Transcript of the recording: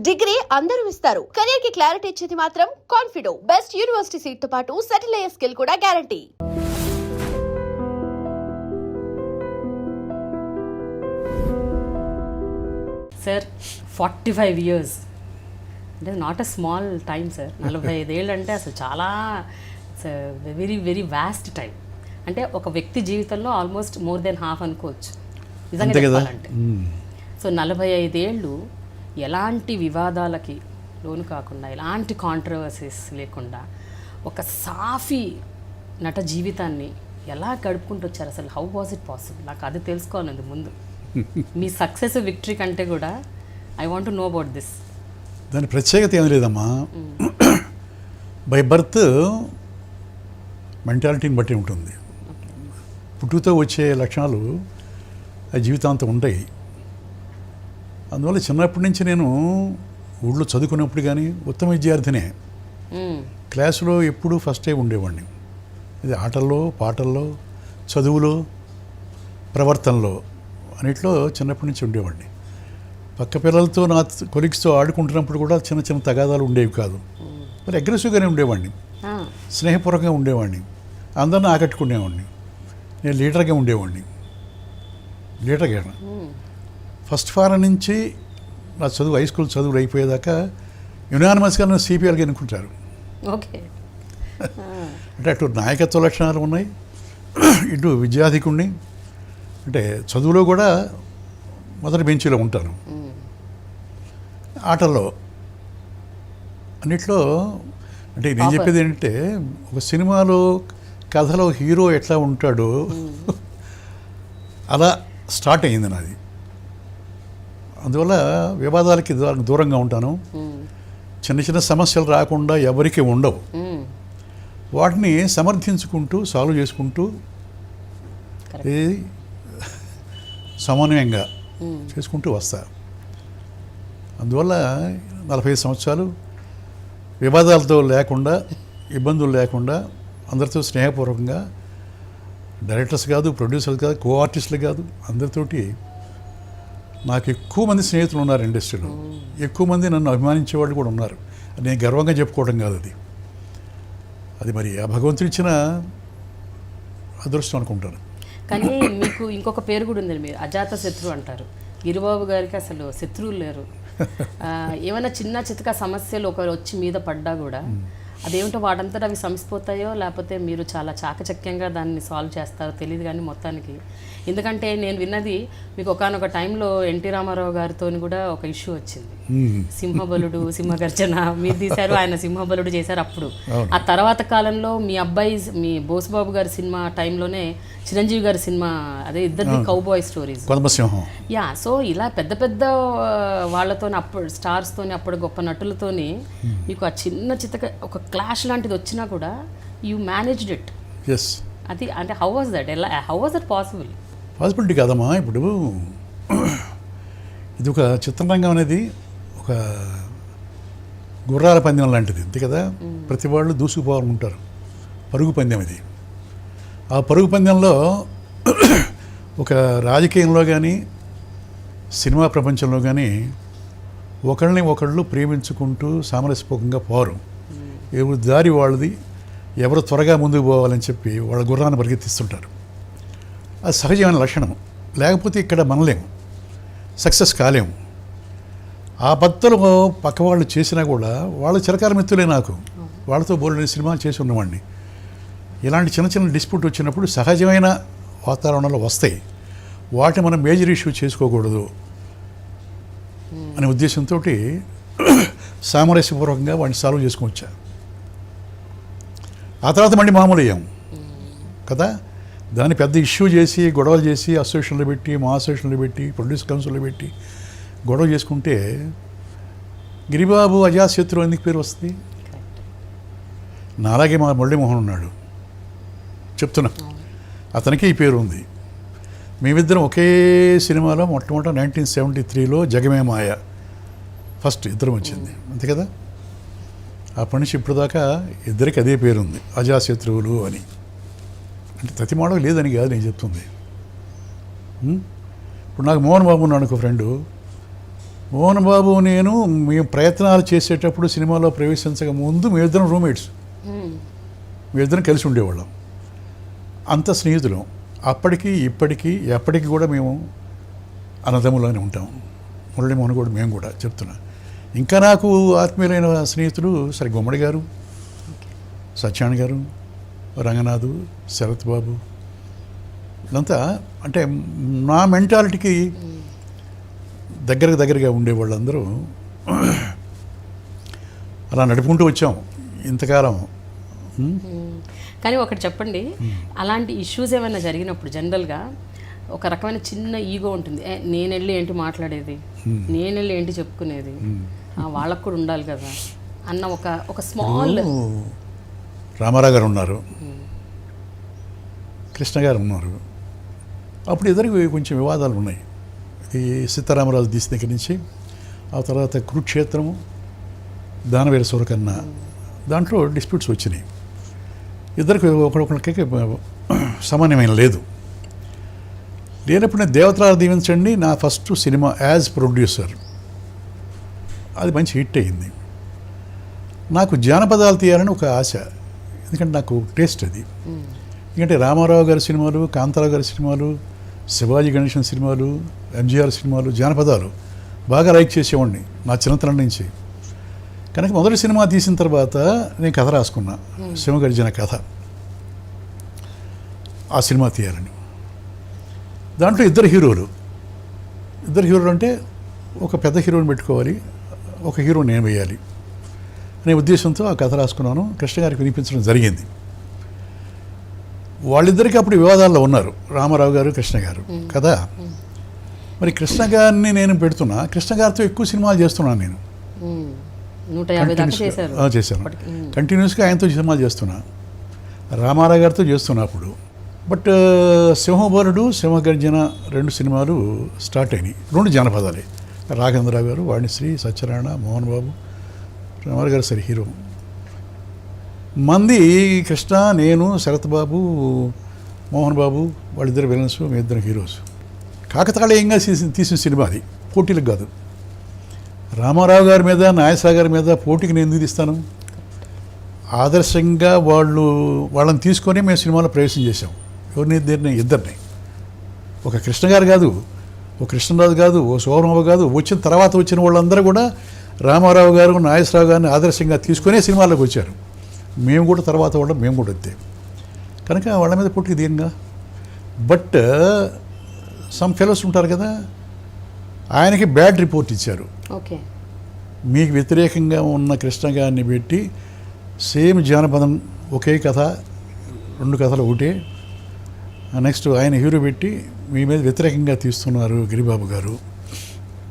Degree అందరూ ఇస్తారు. Career కి క్లారిటీ ఇచ్చేది మాత్రం కాన్ఫిడో. బెస్ట్ యూనివర్సిటీ సీట్ తో పాటు సెటిల్ అయ్యే స్కిల్ కూడా గ్యారంటీ. సార్ 45 years అంటే not a small time sir. 45 ఏళ్ళు అంటే అసలు చాలా వెరీ వెరీ వాస్ట్ టైం. అంటే ఒక వ్యక్తి జీవితంలో ఆల్మోస్ట్ మోర్ దెన్ హాఫ్ అనుకోవచ్చు నిజంగా చెప్పాలంటే. సో 45 ఏళ్ళు ఎలాంటి వివాదాలకి లోను కాకుండా, ఎలాంటి కాంట్రవర్సీస్ లేకుండా ఒక సాఫీ నట జీవితాన్ని ఎలా గడుపుకుంటూ వచ్చారు అసలు? How was it possible? నాకు అది తెలుసుకోవాలండి ముందు. మీ సక్సెస్ విక్టరీ కంటే కూడా I want to know about this. దాని ప్రత్యేకత ఏం లేదమ్మా. బై బర్త్ మెంటాలిటీని బట్టి ఉంటుంది. పుట్టుతో వచ్చే లక్షణాలు ఆ జీవితాంతం ఉంటాయి. అందువల్ల చిన్నప్పటి నుంచి నేను ఊళ్ళో చదువుకున్నప్పుడు కానీ ఉత్తమ విద్యార్థినే. క్లాసులో ఎప్పుడూ ఫస్టే ఉండేవాడిని. ఇది ఆటల్లో, పాటల్లో, చదువులో, ప్రవర్తనలో అన్నిట్లో చిన్నప్పటి నుంచి ఉండేవాడిని. పక్క పిల్లలతో నా కొలీగ్స్తో ఆడుకుంటున్నప్పుడు కూడా చిన్న చిన్న తగాదాలు ఉండేవి కాదు. మరి అగ్రెసివ్గానే ఉండేవాడిని, స్నేహపూర్వకంగా ఉండేవాడిని, అందరిని ఆకట్టుకునేవాడిని. నేను లీడర్గా ఉండేవాడిని. లీడర్గా ఫస్ట్ ఫారం నుంచి నా చదువు, హై స్కూల్ చదువులు అయిపోయేదాకా యునానిమస్గా నన్ను సిపిఎల్గా ఎన్నుకుంటారు. ఓకే. అంటే అటు నాయకత్వ లక్షణాలు ఉన్నాయి, ఇటు విద్యాధికుణ్ణి. అంటే చదువులో కూడా మొదటి బెంచీలో ఉంటాను. ఆటల్లో అన్నిట్లో. అంటే నేను చెప్పేది ఏంటంటే, ఒక సినిమాలో కథలో హీరో ఎట్లా ఉంటాడో అలా స్టార్ట్ అయింది నాది. అందువల్ల వివాదాలకి దూరంగా ఉంటాను. చిన్న చిన్న సమస్యలు రాకుండా ఎవరికి ఉండవు. వాటిని సమర్థించుకుంటూ, సాల్వ్ చేసుకుంటూ, సమన్వయంగా చేసుకుంటూ వస్తా. అందువల్ల 45 సంవత్సరాలు వివాదాలతో లేకుండా, ఇబ్బందులు లేకుండా, అందరితో స్నేహపూర్వకంగా, డైరెక్టర్స్ కాదు, ప్రొడ్యూసర్లు కాదు, కో ఆర్టిస్టులు కాదు, అందరితోటి నాకు ఎక్కువ మంది స్నేహితులు ఉన్నారు ఇండస్ట్రీలో. ఎక్కువ మంది నన్ను అభిమానించే వాళ్ళు కూడా ఉన్నారు. నేను గర్వంగా చెప్పుకోవడం కాదు, అది మరి ఆ భగవంతుడు ఇచ్చిన అదృష్టం అనుకుంటాను. కానీ మీకు ఇంకొక పేరు కూడా ఉందండి, మీరు అజాత శత్రువు అంటారు. గిరిబాబు గారికి అసలు శత్రువులు లేరు. ఏమైనా చిన్న చితక సమస్యలు ఒకరు వచ్చి మీద పడ్డా కూడా అదేమిటో వాటంతటా అవి సంసిపోతాయో, లేకపోతే మీరు చాలా చాకచక్యంగా దాన్ని సాల్వ్ చేస్తారో తెలియదు. కానీ మొత్తానికి, ఎందుకంటే నేను విన్నది మీకు ఒకానొక టైంలో ఎన్టీ రామారావు గారితో కూడా ఒక ఇష్యూ వచ్చింది. సింహబలుడు, సింహగర్జన మీరు తీశారు, ఆయన సింహబలుడు చేశారు. అప్పుడు ఆ తర్వాత కాలంలో మీ అబ్బాయి, మీ బోసుబాబు గారి సినిమా టైంలోనే చిరంజీవి గారి సినిమా, అదే ఇద్దరిది కౌబాయ్ స్టోరీస్. యా. సో ఇలా పెద్ద పెద్ద వాళ్ళతో, అప్పుడు స్టార్స్తోని, అప్పుడు గొప్ప నటులతోని మీకు ఆ చిన్న చితక ఒక క్లాష్ లాంటిది వచ్చినా కూడా యూ మేనేజ్డ్ ఇట్. అది అంటే how was that? How was that possible? Possibility కాదమ్మా. ఇప్పుడు ఇది ఒక చిత్రరంగం అనేది ఒక గుర్రాల పందెం లాంటిది, అంతే కదా. ప్రతి వాళ్ళు దూసుకుపోవాలనుకుంటారు. పరుగు పందెం ఇది. ఆ పరుగు పందెంలో ఒక రాజకీయంలో కానీ, సినిమా ప్రపంచంలో కానీ ఒకళ్ళని ఒకళ్ళు ప్రేమించుకుంటూ సామరస్యపూర్వకంగా పోరు. ఎవరు దారి వాళ్ళది, ఎవరు త్వరగా ముందుకు పోవాలని చెప్పి వాళ్ళ గుర్రాన్ని పరిగెత్తిస్తుంటారు. అది సహజమైన లక్షణం. లేకపోతే ఇక్కడ మనలేము, సక్సెస్ కాలేము. ఆ పద్ధతులు పక్క వాళ్ళు చేసినా కూడా వాళ్ళ చిరకాల మిత్రులే నాకు. వాళ్ళతో బోల్డెని సినిమాలు చేసి ఉన్నవాడిని. ఇలాంటి చిన్న చిన్న డిస్ప్యూట్ వచ్చినప్పుడు సహజమైన వాతావరణంలో వస్తాయి. వాటిని మనం మేజర్ ఇష్యూ చేసుకోకూడదు అనే ఉద్దేశంతో సామరస్యపూర్వకంగా వాటిని సాల్వ్ చేసుకోవచ్చా. ఆ తర్వాత మళ్ళీ మామూలు అయ్యాం కదా. దాన్ని పెద్ద ఇష్యూ చేసి, గొడవలు చేసి, అసోసియేషన్లో పెట్టి, మా అసోసియేషన్లో పెట్టి, ప్రొడ్యూసర్ కౌన్సిల్లో పెట్టి గొడవ చేసుకుంటే గిరిబాబు అజాశత్రు ఎందుకు పేరు వస్తుంది? నాలాగే మా మురళీమోహన్ ఉన్నాడు, చెప్తున్నా, అతనికి ఈ పేరు ఉంది. మేమిద్దరం ఒకే సినిమాలో మొట్టమొదట 1973లో జగమే మాయ ఫస్ట్ ఇద్దరం వచ్చింది, అంతే కదా. అప్పటి నుంచి ఇప్పుడు దాకా ఇద్దరికి అదే పేరు ఉంది, అజాశత్రువులు అని. అంటే ప్రతి మోడల్ లేదని కాదు నేను చెప్తుంది. ఇప్పుడు నాకు మోహన్ బాబు ఉన్నాడు, ఒక ఫ్రెండు. మోహన్ బాబు నేను మేము ప్రయత్నాలు చేసేటప్పుడు సినిమాలో ప్రవేశించక ముందు మేమిద్దరం రూమ్మేట్స్, మేమిద్దరం కలిసి ఉండేవాళ్ళం, అంత స్నేహితులం. అప్పటికి ఇప్పటికీ ఎప్పటికీ కూడా మేము అన్నదమ్ములానే ఉంటాం. మురళీమోహన్ కూడా మేము కూడా చెప్తున్నా. ఇంకా నాకు ఆత్మీయులైన స్నేహితులు సరే గుమ్మడి గారు, సత్యాన్ గారు, రంగనాథు, శరత్ బాబు, ఇదంతా అంటే నా మెంటాలిటీకి దగ్గరగా ఉండేవాళ్ళందరూ అలా నడుపుకుంటూ వచ్చాం ఇంతకాలం. కానీ ఒకటి చెప్పండి, అలాంటి ఇష్యూస్ ఏమైనా జరిగినప్పుడు జనరల్గా ఒక రకమైన చిన్న ఈగో ఉంటుంది. నేను వెళ్ళి ఏంటి మాట్లాడేది, నేను వెళ్ళి ఏంటి చెప్పుకునేది, వాళ్ళకు కూడా ఉండాలి కదా అన్న ఒక స్మాల్. రామారావు గారు ఉన్నారు, కృష్ణ గారు ఉన్నారు. అప్పుడు ఇద్దరికి కొంచెం వివాదాలు ఉన్నాయి. ఈ సీతారామరాజు తీసిన దగ్గర నుంచి ఆ తర్వాత కురుక్షేత్రము, దానవీర సూరకర్ణ, దాంట్లో డిస్ప్యూట్స్ వచ్చినాయి. ఇద్దరికి ఒకరికి సామాన్యమైన లేదు. లేనప్పుడు నేను దేవతరాలు దీవించండి నా ఫస్ట్ సినిమా యాజ్ ప్రొడ్యూసర్, అది మంచి హిట్ అయ్యింది. నాకు జానపదాలు తీయాలని ఒక ఆశ, ఎందుకంటే నాకు టేస్ట్ అది. ఎందుకంటే రామారావు గారి సినిమాలు, కాంతారావు గారి సినిమాలు, శివాజీ గణేశన్ సినిమాలు, ఎంజీఆర్ సినిమాలు, జానపదాలు బాగా లైక్ చేసేవాడిని నా చిన్నతనం నుంచి. కనుక మొదటి సినిమా తీసిన తర్వాత నేను కథ రాసుకున్నా, శివగర్జన కథ. ఆ సినిమా తీయాలని. దాంట్లో ఇద్దరు హీరోలు అంటే ఒక పెద్ద హీరోని పెట్టుకోవాలి, ఒక హీరో నేను వేయాలి అనే ఉద్దేశంతో ఆ కథ రాసుకున్నాను. కృష్ణ గారికి వినిపించడం జరిగింది. వాళ్ళిద్దరికీ అప్పుడు వివాదాల్లో ఉన్నారు, రామారావు గారు, కృష్ణ గారు కదా. మరి కృష్ణ గారిని నేను పెడుతున్నా, కృష్ణ గారితో ఎక్కువ సినిమాలు చేస్తున్నాను నేను. 150 దాకా చేశారు. చేశాను కంటిన్యూస్గా ఆయనతో సినిమాలు చేస్తున్నా, రామారావు గారితో చేస్తున్నా అప్పుడు. బట్ సింహబరుడు, సింహగర్జన 2 సినిమాలు స్టార్ట్ అయినాయి. 2 జానపదాలే. రాఘవేంద్రరావు గారు, వాణిశ్రీ, సత్యనారాయణ, మోహన్ బాబు, రామారావు గారు సరే హీరో. మంది కృష్ణ, నేను, శరత్ బాబు, మోహన్ బాబు, వాళ్ళిద్దరు విలన్స్, మీ ఇద్దరు హీరోస్. కాకతాళీయంగా తీసిన సినిమా అది, పోటీలకు కాదు. రామారావు గారి మీద, నాగేశ్వరరావు గారి మీద పోటీకి నేను ఎందుకు తీస్తాను? ఆదర్శంగా వాళ్ళని తీసుకొని మేము సినిమాలో ప్రవేశం చేసాం. ఇద్దరిని, ఒక కృష్ణ గారు కాదు, ఒక కృష్ణరాజు కాదు, ఓ శోభరావు కాదు, వచ్చిన తర్వాత వచ్చిన వాళ్ళందరూ కూడా రామారావు గారు, నాగేశ్వరరావు గారిని ఆదర్శంగా తీసుకునే సినిమాల్లోకి వచ్చారు. మేము కూడా తర్వాత వాళ్ళం, మేము కూడా అంతే. కనుక వాళ్ళ మీద పోటీకి దిగంగా. బట్ సమ్ ఫెలోస్ ఉంటారు కదా, ఆయనకి బ్యాడ్ రిపోర్ట్ ఇచ్చారు. ఓకే, మీకు వ్యతిరేకంగా ఉన్న కృష్ణ గారిని పెట్టి సేమ్ జానపదం, ఒకే కథ, 2 కథలు ఒకటే, నెక్స్ట్ ఆయన హీరో పెట్టి మీ మీద వ్యతిరేకంగా తీస్తున్నారు గిరిబాబు గారు